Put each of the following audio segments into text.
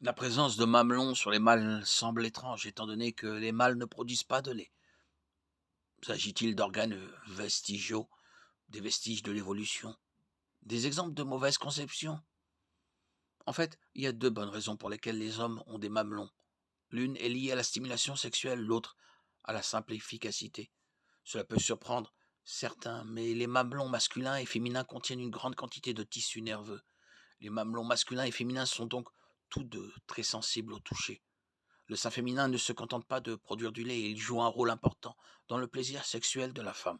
La présence de mamelons sur les mâles semble étrange, étant donné que les mâles ne produisent pas de lait. S'agit-il d'organes vestigiaux, des vestiges de l'évolution, des exemples de mauvaise conception? En fait, il y a deux bonnes raisons pour lesquelles les hommes ont des mamelons. L'une est liée à la stimulation sexuelle, l'autre à la simple efficacité. Cela peut surprendre certains, mais les mamelons masculins et féminins contiennent une grande quantité de tissu nerveux. Les mamelons masculins et féminins sont donc tous deux très sensibles au toucher. Le sein féminin ne se contente pas de produire du lait, il joue un rôle important dans le plaisir sexuel de la femme.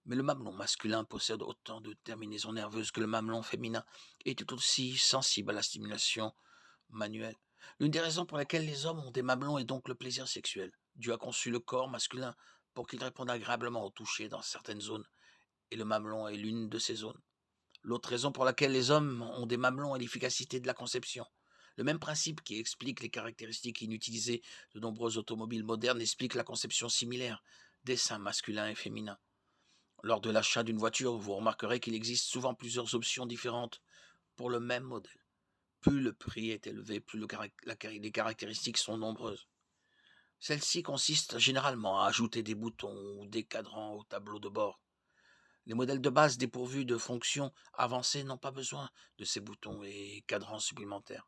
Mais le mamelon masculin possède autant de terminaisons nerveuses que le mamelon féminin et est tout aussi sensible à la stimulation manuelle. L'une des raisons pour lesquelles les hommes ont des mamelons est donc le plaisir sexuel. Dieu a conçu le corps masculin pour qu'il réponde agréablement au toucher dans certaines zones, et le mamelon est l'une de ces zones. L'autre raison pour laquelle les hommes ont des mamelons est l'efficacité de la conception. Le même principe qui explique les caractéristiques inutilisées de nombreux automobiles modernes explique la conception similaire des seins masculins et féminins. Lors de l'achat d'une voiture, vous remarquerez qu'il existe souvent plusieurs options différentes pour le même modèle. Plus le prix est élevé, plus les caractéristiques sont nombreuses. Celles-ci consistent généralement à ajouter des boutons ou des cadrans au tableau de bord. Les modèles de base dépourvus de fonctions avancées n'ont pas besoin de ces boutons et cadrans supplémentaires.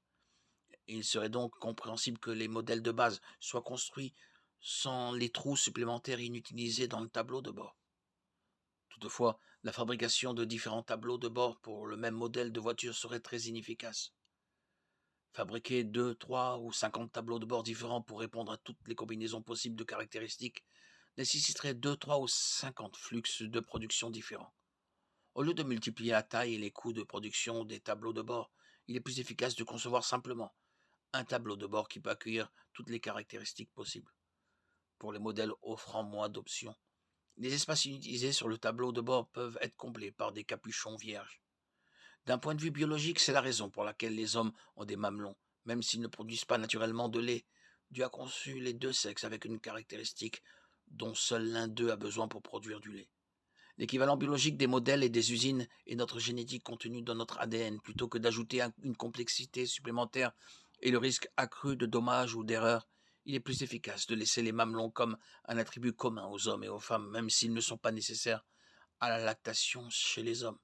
Il serait donc compréhensible que les modèles de base soient construits sans les trous supplémentaires inutilisés dans le tableau de bord. Toutefois, la fabrication de différents tableaux de bord pour le même modèle de voiture serait très inefficace. Fabriquer 2, 3 ou 50 tableaux de bord différents pour répondre à toutes les combinaisons possibles de caractéristiques nécessiterait 2, 3 ou 50 flux de production différents. Au lieu de multiplier la taille et les coûts de production des tableaux de bord, il est plus efficace de concevoir simplement un tableau de bord qui peut accueillir toutes les caractéristiques possibles. Pour les modèles offrant moins d'options, les espaces inutilisés sur le tableau de bord peuvent être comblés par des capuchons vierges. D'un point de vue biologique, c'est la raison pour laquelle les hommes ont des mamelons, même s'ils ne produisent pas naturellement de lait. Dieu a conçu les deux sexes avec une caractéristique dont seul l'un d'eux a besoin pour produire du lait. L'équivalent biologique des modèles et des usines est notre génétique contenue dans notre ADN, plutôt que d'ajouter une complexité supplémentaire et le risque accru de dommages ou d'erreurs. Il est plus efficace de laisser les mamelons comme un attribut commun aux hommes et aux femmes, même s'ils ne sont pas nécessaires à la lactation chez les hommes.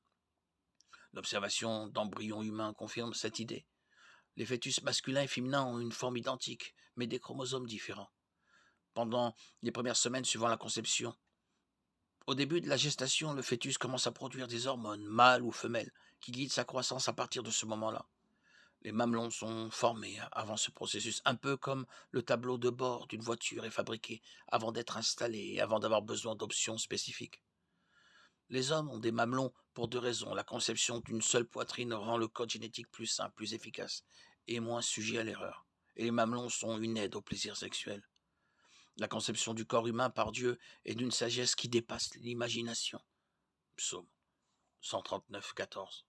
L'observation d'embryons humains confirme cette idée. Les fœtus masculins et féminins ont une forme identique, mais des chromosomes différents. Pendant les premières semaines suivant la conception, au début de la gestation, le fœtus commence à produire des hormones, mâles ou femelles, qui guident sa croissance à partir de ce moment-là. Les mamelons sont formés avant ce processus, un peu comme le tableau de bord d'une voiture est fabriqué avant d'être installé et avant d'avoir besoin d'options spécifiques. Les hommes ont des mamelons pour deux raisons. La conception d'une seule poitrine rend le code génétique plus simple, plus efficace et moins sujet à l'erreur. Et les mamelons sont une aide au plaisir sexuel. La conception du corps humain par Dieu est d'une sagesse qui dépasse l'imagination. Psaume 139, 14.